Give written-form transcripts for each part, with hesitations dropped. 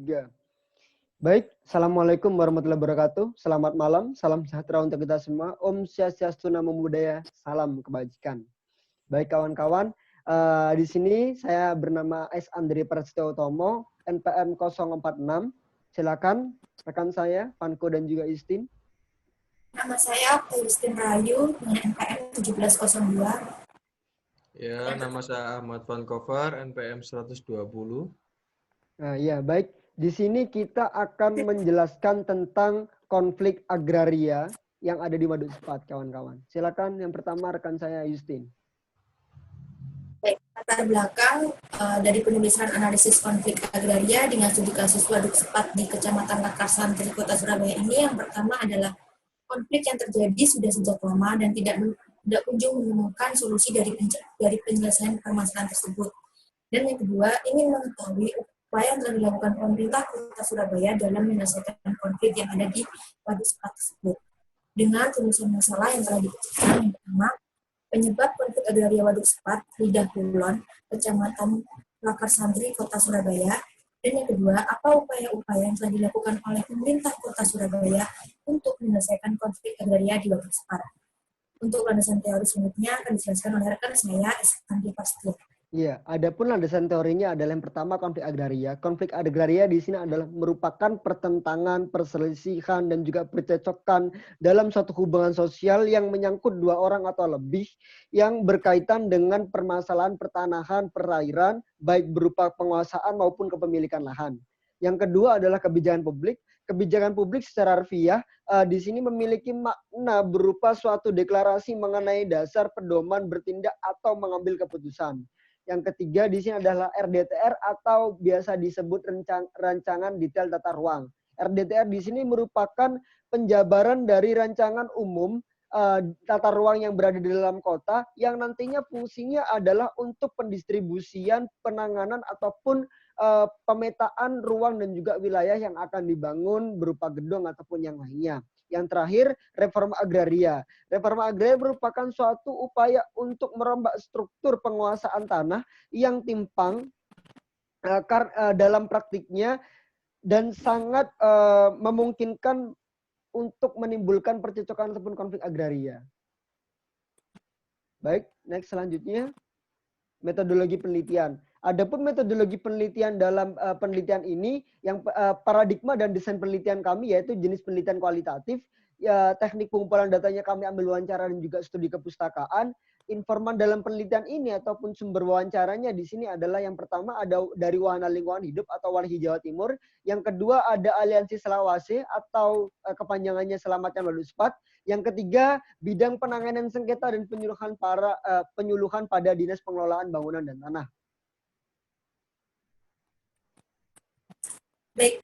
3. Baik, Assalamualaikum warahmatullahi wabarakatuh. Selamat malam, salam sejahtera untuk kita semua. Om Swastiastu, Namo Buddhaya, salam kebajikan. Baik kawan-kawan, di sini saya bernama S. Andri Prasetyo Utomo, NPM 046. Silakan rekan saya, Panko dan juga Istin. Nama saya Justin Rahayu dengan NPM 1702. Ya, nama saya Ahmad Vancouver, NPM 120. Nah, ya, baik. Di sini kita akan menjelaskan tentang konflik agraria yang ada di Waduk Sepat, kawan-kawan. Silakan yang pertama rekan saya Justin. Baik, latar belakang dari penulisan analisis konflik agraria dengan studi kasus Waduk Sepat di Kecamatan Lakarsantri, Kota Surabaya ini, yang pertama adalah konflik yang terjadi sudah sejak lama dan tidak kunjung menemukan solusi dari penyelesaian permasalahan tersebut. Dan yang kedua, ingin mengetahui upaya yang telah dilakukan pemerintah Kota Surabaya dalam menyelesaikan konflik yang ada di Waduk Sepat tersebut. Dengan solusi masalah yang telah dipecahkan, yang pertama, penyebab konflik agraria Waduk Sepat, Lidah Kulon, Kecamatan Lakarsantri, Kota Surabaya. Dan yang kedua, apa upaya-upaya yang telah dilakukan oleh pemerintah Kota Surabaya untuk menyelesaikan konflik agraria di Waduk Sepat. Untuk landasan teori selanjutnya akan dijelaskan oleh rekan saya, S. Andri Prasetyo. Iya, adapun landasan teorinya adalah yang pertama konflik agraria. Konflik agraria di sini adalah merupakan pertentangan, perselisihan, dan juga percecokan dalam suatu hubungan sosial yang menyangkut dua orang atau lebih yang berkaitan dengan permasalahan pertanahan, perairan, baik berupa penguasaan maupun kepemilikan lahan. Yang kedua adalah kebijakan publik. Kebijakan publik secara harfiah di sini memiliki makna berupa suatu deklarasi mengenai dasar pedoman bertindak atau mengambil keputusan. Yang ketiga di sini adalah RDTR atau biasa disebut rancangan detail tata ruang. RDTR di sini merupakan penjabaran dari rancangan umum tata ruang yang berada di dalam kota yang nantinya fungsinya adalah untuk pendistribusian, penanganan ataupun pemetaan ruang dan juga wilayah yang akan dibangun berupa gedung ataupun yang lainnya. Yang terakhir, reforma agraria. Reforma agraria merupakan suatu upaya untuk merombak struktur penguasaan tanah yang timpang dalam praktiknya dan sangat memungkinkan untuk menimbulkan percecokan ataupun konflik agraria. Baik, next selanjutnya, metodologi penelitian. Adapun metodologi penelitian dalam penelitian ini, yang paradigma dan desain penelitian kami yaitu jenis penelitian kualitatif, ya, teknik pengumpulan datanya kami ambil wawancara dan juga studi kepustakaan. Informan dalam penelitian ini ataupun sumber wawancaranya di sini adalah yang pertama ada dari Wahana Lingkungan Hidup atau WALHI Jawa Timur. Yang kedua ada Aliansi Selawase atau kepanjangannya Selamatkan Waduk Sepat. Yang ketiga bidang penanganan sengketa dan penyuluhan pada Dinas Pengelolaan Bangunan dan Tanah. Baik,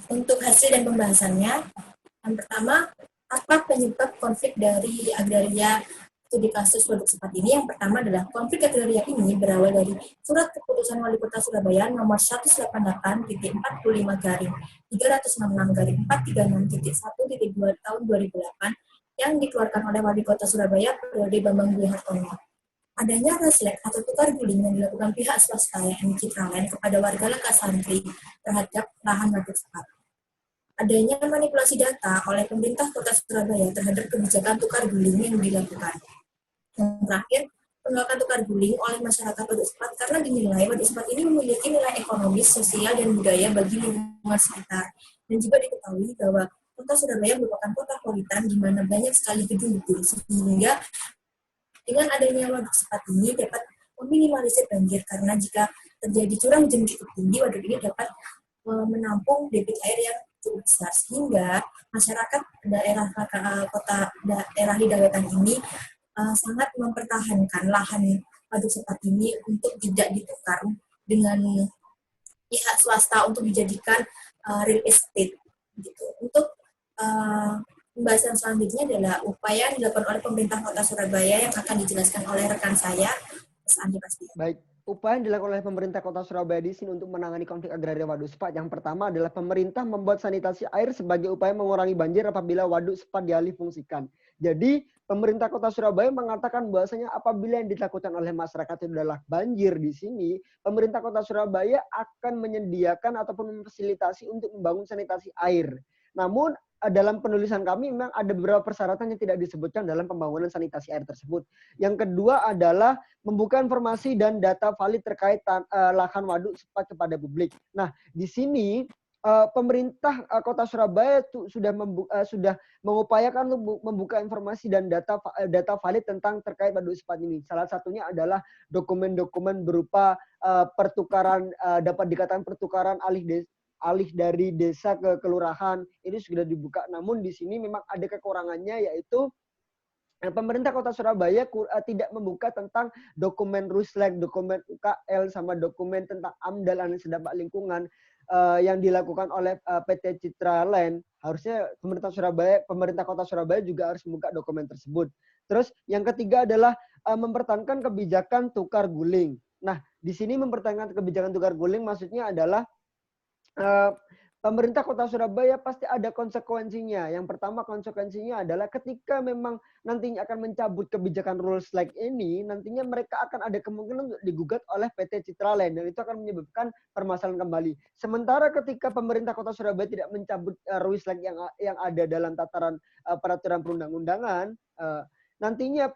untuk hasil dan pembahasannya, yang pertama, apa penyebab konflik dari agraria studi kasus Waduk Sepat ini? Yang pertama adalah konflik agraria ini berawal dari Surat Keputusan Wali Kota Surabaya nomor 188.366/436-1-2 tahun 2008 yang dikeluarkan oleh Wali Kota Surabaya periode Bambang Dwi Hartono. Adanya raslek atau tukar guling yang dilakukan pihak swasta yakni Citraland kepada warga Lakarsantri terhadap lahan Waduk Sepat. Adanya manipulasi data oleh pemerintah Kota Surabaya terhadap kebijakan tukar guling yang dilakukan. Yang terakhir, penolakan tukar guling oleh masyarakat Waduk Sepat karena dinilai Waduk Sepat ini memiliki nilai ekonomis, sosial, dan budaya bagi lingkungan sekitar. Dan juga diketahui bahwa Kota Surabaya merupakan kota politan di mana banyak sekali gedung-gedung, sehingga dengan adanya Waduk Sepat ini dapat meminimalisir banjir karena jika terjadi curah hujan cukup tinggi, waduk ini dapat menampung debit air yang cukup besar, sehingga masyarakat daerah Lidah Wetan ini sangat mempertahankan lahan Waduk Sepat ini untuk tidak ditukar dengan pihak swasta untuk dijadikan real estate. Gitu. Untuk pembahasan selanjutnya adalah upaya yang dilakukan oleh pemerintah Kota Surabaya yang akan dijelaskan oleh rekan saya, Mas Andi Pasti. Baik, upaya yang dilakukan oleh pemerintah Kota Surabaya di sini untuk menangani konflik agraria Waduk Sepat. Yang pertama adalah pemerintah membuat sanitasi air sebagai upaya mengurangi banjir apabila Waduk Sepat dialih fungsikan. Jadi pemerintah Kota Surabaya mengatakan bahwasanya apabila yang ditakutkan oleh masyarakat itu adalah banjir di sini, pemerintah Kota Surabaya akan menyediakan ataupun memfasilitasi untuk membangun sanitasi air. Namun dalam penulisan kami memang ada beberapa persyaratan yang tidak disebutkan dalam pembangunan sanitasi air tersebut. Yang kedua adalah membuka informasi dan data valid terkait lahan waduk sepat kepada publik. Nah, di sini pemerintah Kota Surabaya sudah mengupayakan untuk membuka informasi dan data valid tentang terkait waduk sepat ini. Salah satunya adalah dokumen-dokumen berupa pertukaran dapat dikatakan pertukaran alih dari desa ke kelurahan ini sudah dibuka. Namun di sini memang ada kekurangannya, yaitu pemerintah Kota Surabaya tidak membuka tentang dokumen Ruslek, dokumen UKL, sama dokumen tentang AMDAL dan dampak lingkungan yang dilakukan oleh PT Citra Land. Harusnya pemerintah Kota Surabaya juga harus membuka dokumen tersebut. Terus yang ketiga adalah mempertahankan kebijakan tukar guling. Nah, di sini mempertahankan kebijakan tukar guling maksudnya adalah pemerintah Kota Surabaya pasti ada konsekuensinya. Yang pertama konsekuensinya adalah ketika memang nantinya akan mencabut kebijakan rules like ini, nantinya mereka akan ada kemungkinan untuk digugat oleh PT Citra Land dan itu akan menyebabkan permasalahan kembali. Sementara ketika pemerintah Kota Surabaya tidak mencabut rules like yang ada dalam tataran peraturan perundang-undangan, nantinya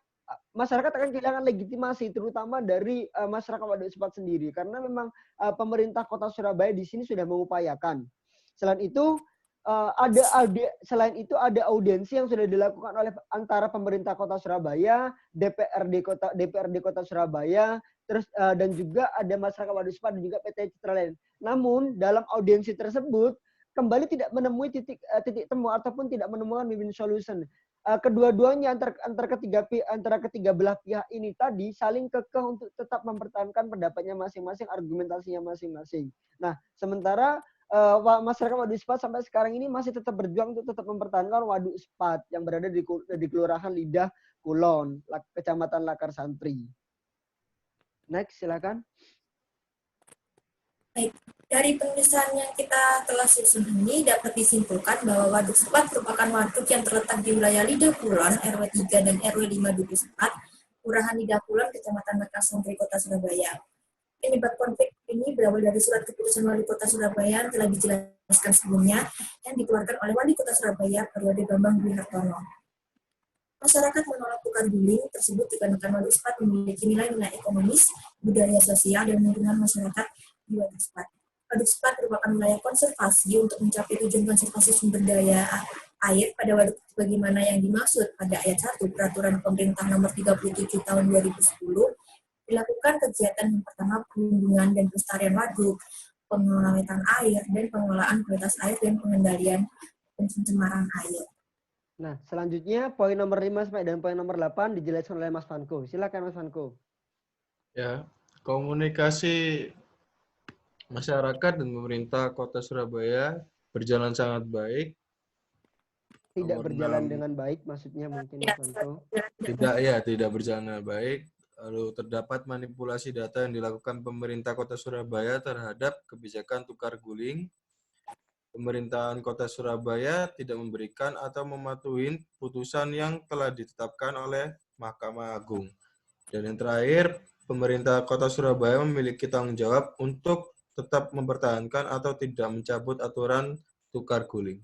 masyarakat akan kehilangan legitimasi, terutama dari masyarakat waduk sepat sendiri, karena memang pemerintah Kota Surabaya di sini sudah mengupayakan. Selain itu ada audiensi yang sudah dilakukan oleh antara pemerintah Kota Surabaya, DPRD Kota Surabaya, terus dan juga ada masyarakat waduk sepat dan juga PT Citra Land. Namun dalam audiensi tersebut kembali tidak menemui titik temu ataupun tidak menemukan win-win solution. Kedua-duanya antara ketiga belah pihak ini tadi saling kekeh untuk tetap mempertahankan pendapatnya masing-masing, argumentasinya masing-masing. Nah, sementara masyarakat waduk sepat sampai sekarang ini masih tetap berjuang untuk tetap mempertahankan waduk sepat yang berada di Kelurahan Lidah Kulon, Kecamatan Lakar Santri. Next, silakan. Baik, dari penulisan yang kita telah susun ini dapat disimpulkan bahwa Waduk Sepat merupakan waduk yang terletak di wilayah Lidah Kulon, RW 3 dan RW 5 Duku Sepat, Kelurahan Lidah Kulon, Kecamatan Lakar Santri, Kota Surabaya. Penyebab konflik ini berawal dari surat keputusan Wali Kota Surabaya yang telah dijelaskan sebelumnya yang dikeluarkan oleh Wali Kota Surabaya periode Bambang Dwi Hartono. Masyarakat menolak tukar guling tersebut dikarenakan Waduk Sepat memiliki nilai-nilai ekonomis, budaya sosial, dan lingkungan masyarakat di Waduk Sepat. Waduk Sepat merupakan wilayah konservasi untuk mencapai tujuan konservasi sumber daya air pada waduk sebagaimana yang dimaksud pada ayat 1 Peraturan Pemerintah Nomor 37 Tahun 2010. Dilakukan kegiatan yang pertama perlindungan dan pelestarian waduk, pengelolaan air, dan pengelolaan kualitas air dan pengendalian pencemaran air. Nah, selanjutnya poin nomor 5 sampai dan poin nomor 8 dijelaskan oleh Mas Fanko. Silakan Mas Fanko. Ya, komunikasi masyarakat dan pemerintah Kota Surabaya berjalan sangat baik. Tidak berjalan dengan baik, maksudnya mungkin Mas Fanko. Tidak berjalan dengan baik. Lalu terdapat manipulasi data yang dilakukan pemerintah Kota Surabaya terhadap kebijakan tukar guling. Pemerintahan Kota Surabaya tidak memberikan atau mematuhi putusan yang telah ditetapkan oleh Mahkamah Agung. Dan yang terakhir, pemerintah Kota Surabaya memiliki tanggung jawab untuk tetap mempertahankan atau tidak mencabut aturan tukar guling.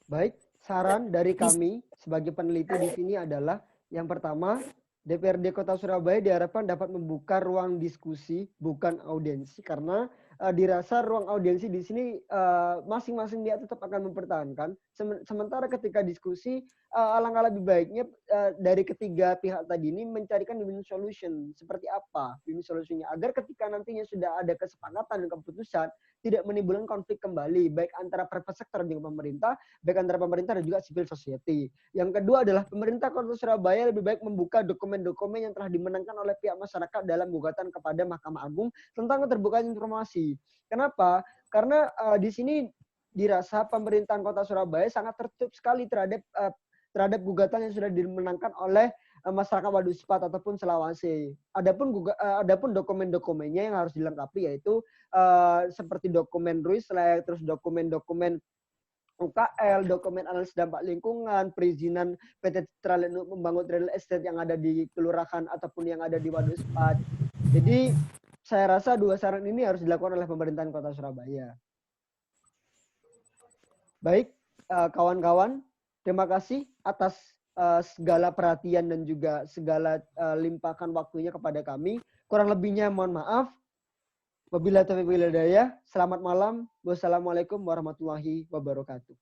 Baik, saran dari kami sebagai peneliti di sini adalah yang pertama, DPRD Kota Surabaya diharapkan dapat membuka ruang diskusi, bukan audiensi, karena dirasa ruang audiensi di sini masing-masing pihak tetap akan mempertahankan. Sementara ketika diskusi, alangkah lebih baiknya dari ketiga pihak tadi ini mencarikan win solution. Seperti apa win solutionnya? Agar ketika nantinya sudah ada kesepakatan dan keputusan, tidak menimbulkan konflik kembali, baik antara private sector dengan pemerintah, baik antara pemerintah dan juga civil society. Yang kedua adalah pemerintah Kota Surabaya lebih baik membuka dokumen-dokumen yang telah dimenangkan oleh pihak masyarakat dalam gugatan kepada Mahkamah Agung tentang keterbukaan informasi. Kenapa? Karena di sini dirasa pemerintahan Kota Surabaya sangat tertutup sekali terhadap gugatan yang sudah dimenangkan oleh masyarakat Waduk Sepat ataupun Selawase. Adapun dokumen-dokumennya yang harus dilengkapi yaitu seperti dokumen Ruislek, terus dokumen-dokumen UKL, dokumen analisis dampak lingkungan, perizinan PT Citra untuk membangun real estate yang ada di kelurahan ataupun yang ada di Waduk Sepat. Jadi saya rasa 2 saran ini harus dilakukan oleh pemerintahan Kota Surabaya. Baik, kawan-kawan, terima kasih atas segala perhatian dan juga segala limpahkan waktunya kepada kami. Kurang lebihnya mohon maaf. Wabillahi taufiq wal hidayah. Selamat malam. Wassalamualaikum warahmatullahi wabarakatuh.